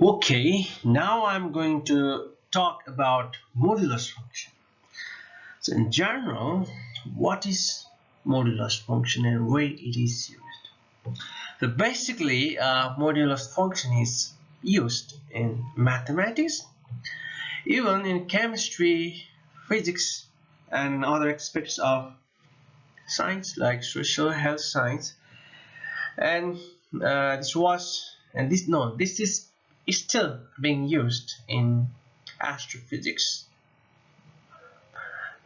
Okay, now I'm going to talk about modulus function. So in general, what is modulus function and where it is used? So basically, modulus function is used in mathematics, even in chemistry, physics, and other aspects of science like social health science. And this is still being used in astrophysics,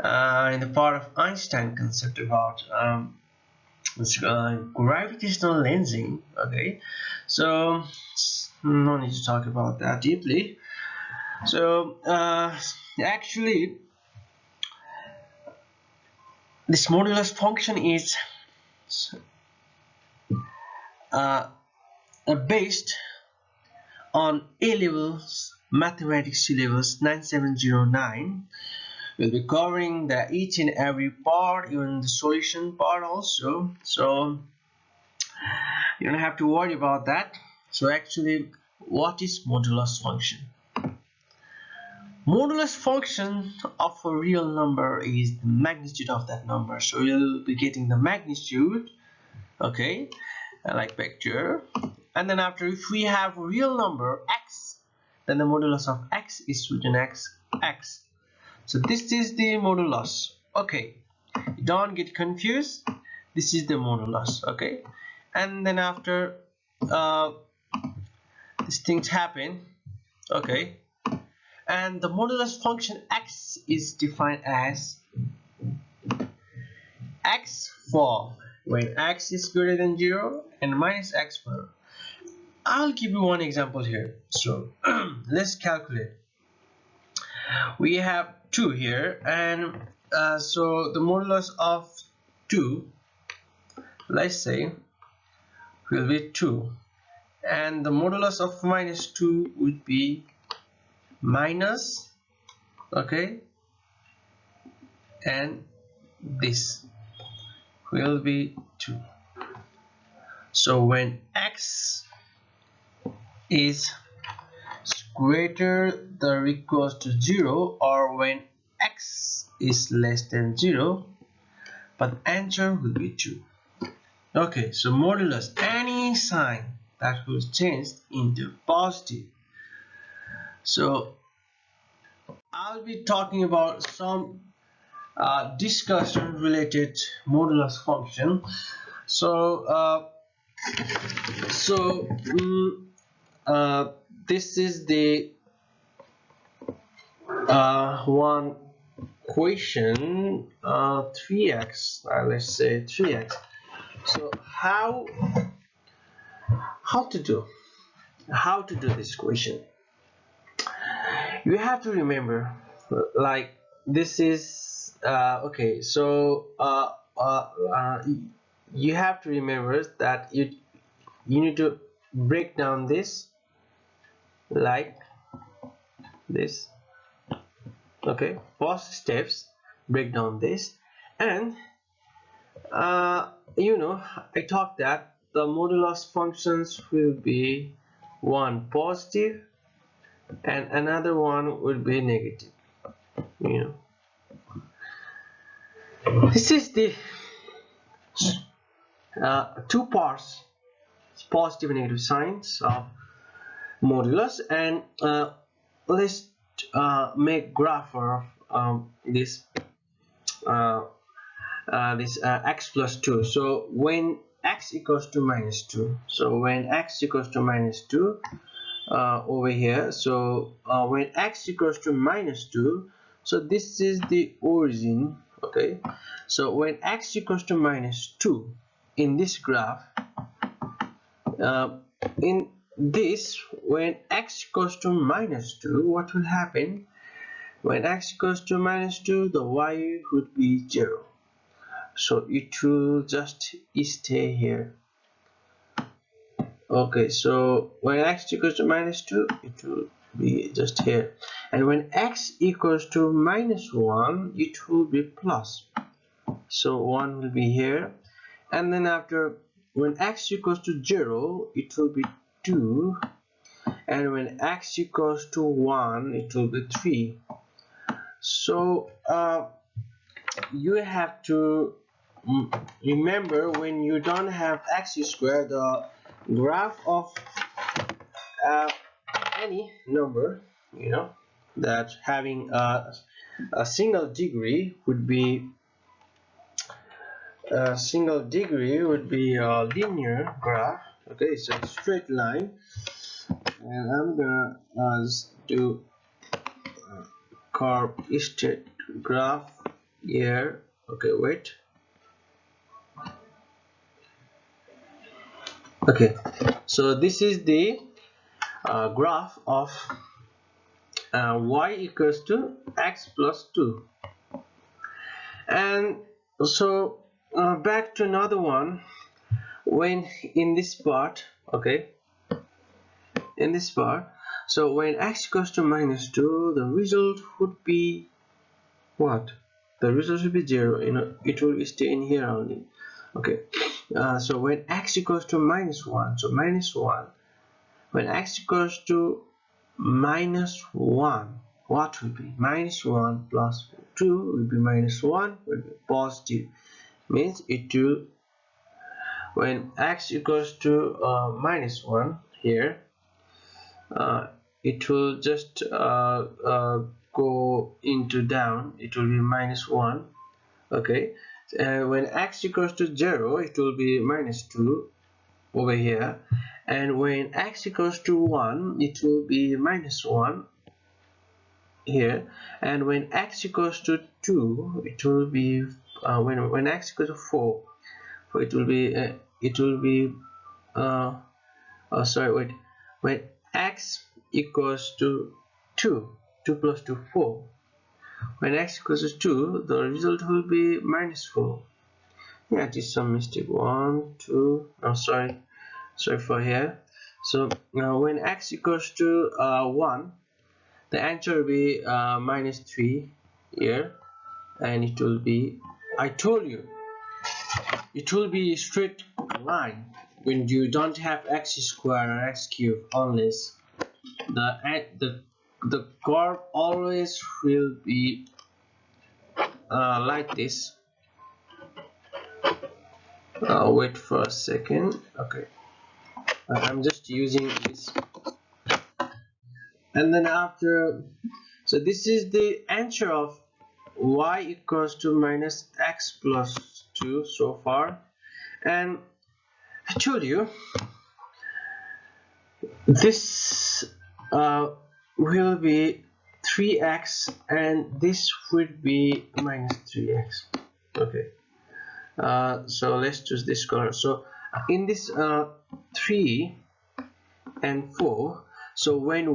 in the part of Einstein concept about gravitational lensing. Okay, so no need to talk about that deeply. So actually, this modulus function is based on A-levels mathematics syllabus 9709. We'll be covering the each and every part, even the solution part also, so you don't have to worry about that. So actually, what is modulus function? Modulus function of a real number is the magnitude of that number, so you'll be getting the magnitude, okay, like vector, and then after, if we have a real number x, then the modulus of x is written x. So this is the modulus. Okay, don't get confused, this is the modulus. Okay, and then after these things happen, okay, and the modulus function x is defined as x for when x is greater than 0 and minus x for. I'll give you one example here. So let's calculate. We have 2 here, and so the modulus of 2, let's say, will be 2, and the modulus of minus 2 would be minus, okay, and this will be 2. So when x is greater than or equals to 0, or when x is less than 0, but the answer will be 2. Okay, so modulus, any sign that will change into positive. So I'll be talking about some discussion related modulus function. So this is the one question, 3x, let's say 3x. So how to do this question? You have to remember, like, this is okay, so you have to remember that you need to break down this like this. Okay, first steps, break down this, and you know, I talked that the modulus functions will be one positive and another one will be negative. You know, this is the two parts, positive and negative signs of modulus, and let's make graph of this x plus 2. So when x equals to minus 2, so when x equals to minus 2, over here, so when x equals to minus 2, so this is the origin. Okay, so when x equals to minus 2 in this graph, in this, when x equals to minus 2, what will happen? When x equals to minus 2, the y would be 0, so it will just stay here. Okay, so when x equals to minus 2, it will be just here, and when x equals to minus 1, it will be plus, so 1 will be here, and then after, when x equals to 0, it will be 2, and when x equals to 1 it will be 3. So you have to remember, when you don't have x squared, the graph of any number, you know, that having a single degree would be a linear graph. Okay, it's a straight line, and I'm gonna just do curve straight graph here. Okay, wait. Okay, so this is the graph of y equals to x plus 2. And so back to another one. When in this part, okay, in this part, so when x equals to -2, the result would be what? The result should be 0. You know, it will stay in here only. Okay, so when x equals to -1, so -1, when x equals to -1, what will be? -1 plus 2 will be -1, will be positive. Means it will, when x equals to -1 here, it will just go into down. It will be -1. Okay, when x equals to 0, it will be -2 over here, and when x equals to 1, it will be -1 here, and when x equals to 2, it will be when x equals to 4, so it will be sorry, wait, when x equals to 2 plus 2 4, when x equals to 2, the result will be -4. Yeah, it is some mistake. 1 2, oh sorry for here. So when x equals to 1, the answer will be -3 here, and it will be, I told you, it will be a straight line when you don't have x squared or x cubed. Unless the curve always will be like this. Wait for a second. Okay, I'm just using this, and then after, so this is the answer of y equals to -x plus 2 so far. And I told you this will be 3x, and this would be -3x. Okay, so let's choose this color. So in this 3 and 4, so when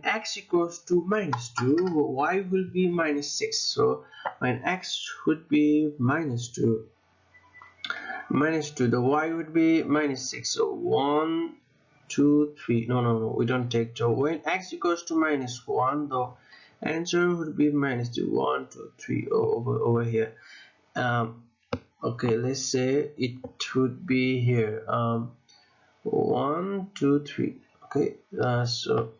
x equals to -2, y will be -6. So when x would be -2, the y would be -6. So 1 2 3, no, we don't take 2. When x equals to -1, the answer would be -2. 1 2 3 over here. Okay, let's say it would be here 1 2 3. Okay, so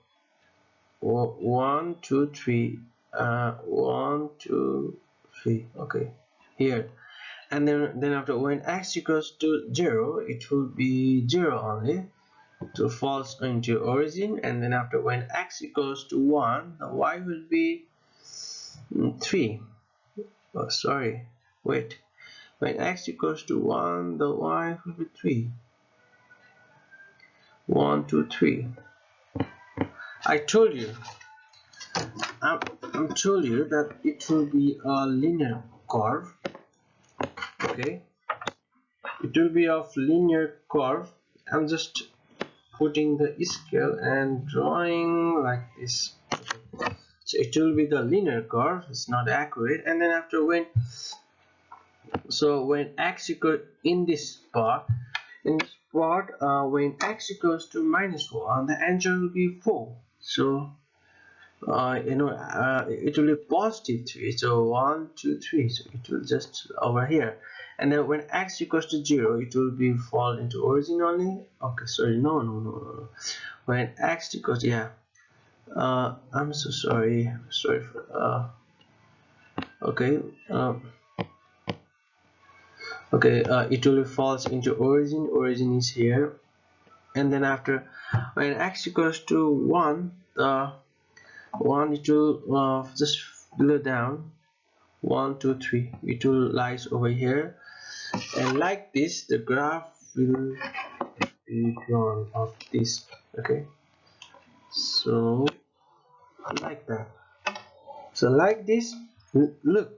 1 2 3, 1 2 3. Okay, here, and then after, when x equals to 0, it will be 0 only, to falls into origin. And then after, when x equals to 1, the y will be 3. Oh sorry, wait, when x equals to 1, the y will be 3. 1 2 3. I told you that it will be a linear curve. Okay, it will be of linear curve. I'm just putting the scale and drawing like this. Okay. So it will be the linear curve. It's not accurate. And then after, when x equals in this part, when x equals to -1, the answer will be 4. So it will be +3. So 1 2 3, so it will just over here. and then when x equals to 0, it will be fall into origin only. Okay, sorry, no. When x equals, yeah, I'm so sorry for okay, it will falls into origin is here, and then after when x equals to 1, 1 it will just below down 1 2 3, it will lies over here, and like this the graph will be drawn of this. Okay, so like that. So like this, look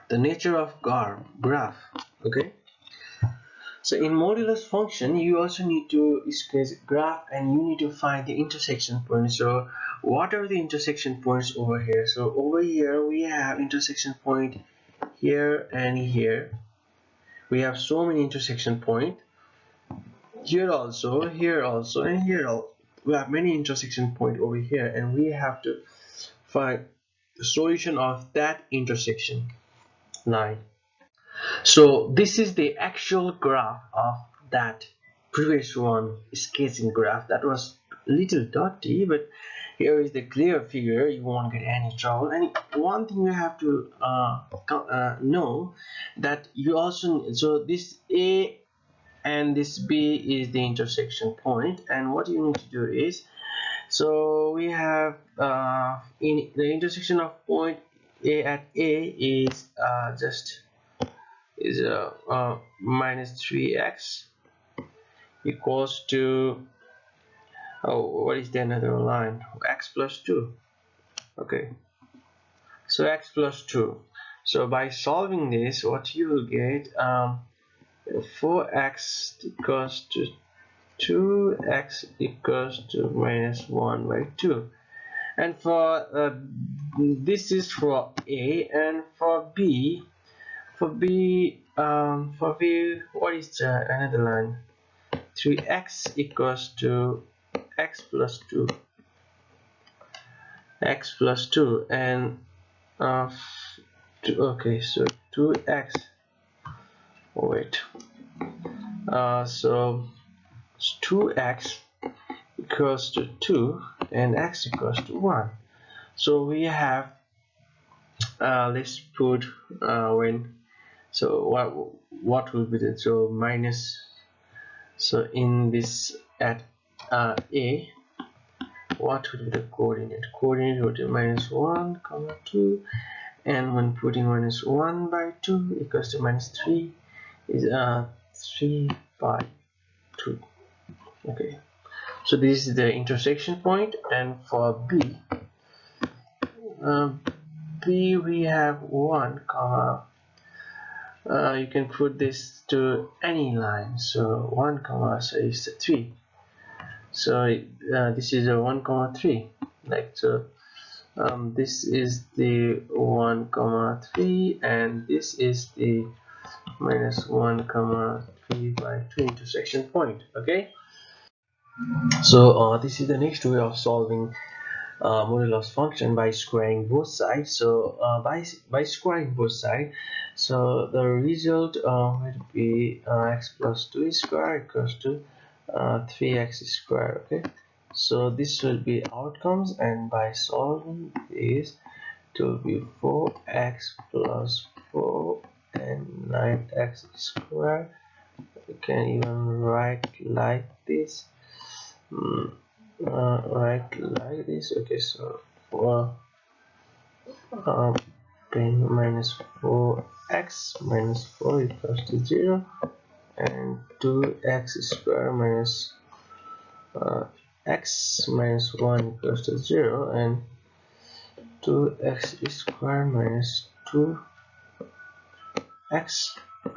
the nature of graph. Okay, so in modulus function you also need to sketch graph and you need to find the intersection points. So what are the intersection points over here? So over here we have intersection point here and here. We have so many intersection point here also, here also, and here also. We have many intersection point over here, and we have to find the solution of that intersection line. So this is the actual graph of that previous one sketching graph. That was little dirty, but here is the clear figure. You won't get any trouble. And one thing you have to know that you also, so this A and this B is the intersection point, and what you need to do is, so we have in the intersection of point A at A is minus 3x equals to, oh, what is the another line? X plus 2. Okay, so x plus 2. So by solving this, what you will get, 4x equals to 2x equals to minus 1 by 2. And for this is for A, and for B, what is another line? 3x equals to x plus 2, and okay, so 2x, so 2x equals to 2 and x equals to 1. So we have let's put when, so what will be the, so minus, so in this at A, what would be the coordinate would be minus 1 comma 2, and when putting minus 1 by 2 equals to minus 3 is 3 by 2. Okay, so this is the intersection point. And for B, we have 1 comma, you can put this to any line, so 1 comma, so it's 3, so this is a 1 comma 3, like so. This is the 1 comma 3, and this is the minus 1 comma 3 by 2 intersection point. Okay, so this is the next way of solving modulus function by squaring both sides. So by squaring both sides, so the result will be x plus 2 square equals to 3x square. Okay, so this will be outcomes, and by solving this, it will be 4x plus 4 and 9x square. You can even write like this. Right, like this. Okay, so for minus 4x minus 4 equals to 0, and 2x square minus x minus 1 equals to 0, and 2x square minus 2x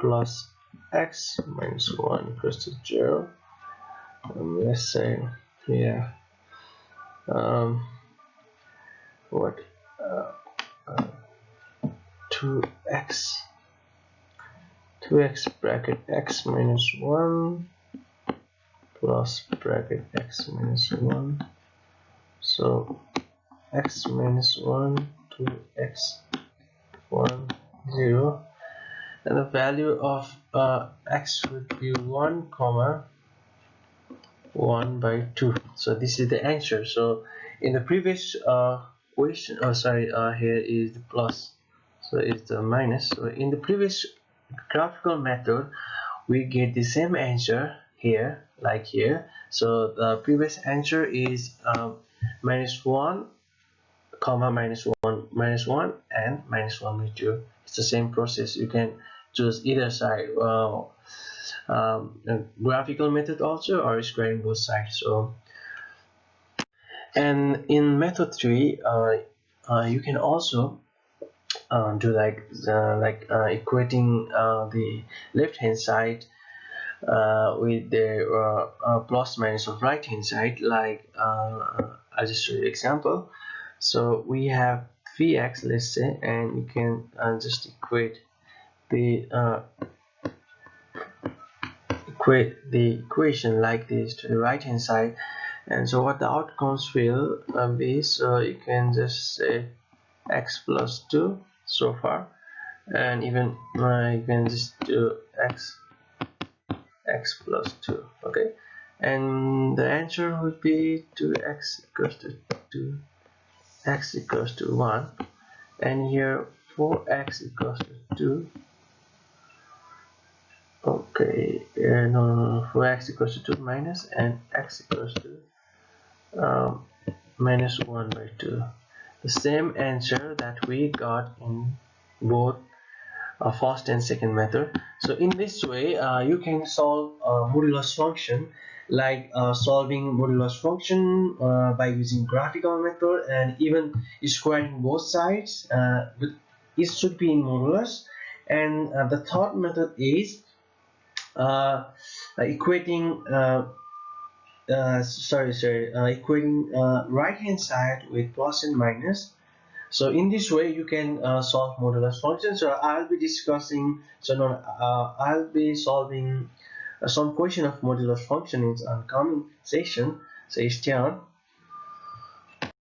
plus x minus 1 equals to 0. Let's say, yeah, what 2x bracket x minus 1 plus bracket x minus 1, so x minus 1 to x 1 0, and the value of x would be 1 comma 1 by 2. So this is the answer. So in the previous question, here is the plus, so it's the minus. So in the previous graphical method we get the same answer here, like here. So the previous answer is minus 1 comma minus 1 and minus 1 by 2. It's the same process. You can choose either side, graphical method also, or squaring both sides. So, and in method 3 you can also do like equating the left hand side with the plus minus of right hand side. Like I'll just show you an example. So we have 3x, let's say, and you can just equate the equation like this to the right hand side. And so what the outcomes will be, so you can just say x plus 2 so far, and even you can just do x plus 2. Okay, and the answer would be 2x equals to 2, x equals to 1, and here 4x equals to 2. Okay, no, 4x equals to 2 minus, and x equals to minus 1 by 2. The same answer that we got in both first and second method. So in this way you can solve modulus function, like solving modulus function by using graphical method, and even squaring both sides. It should be in modulus. And the third method is equating equating right hand side with plus and minus. So in this way you can solve modulus function. So I'll be discussing, I'll be solving some question of modulus function in coming session. So stay on.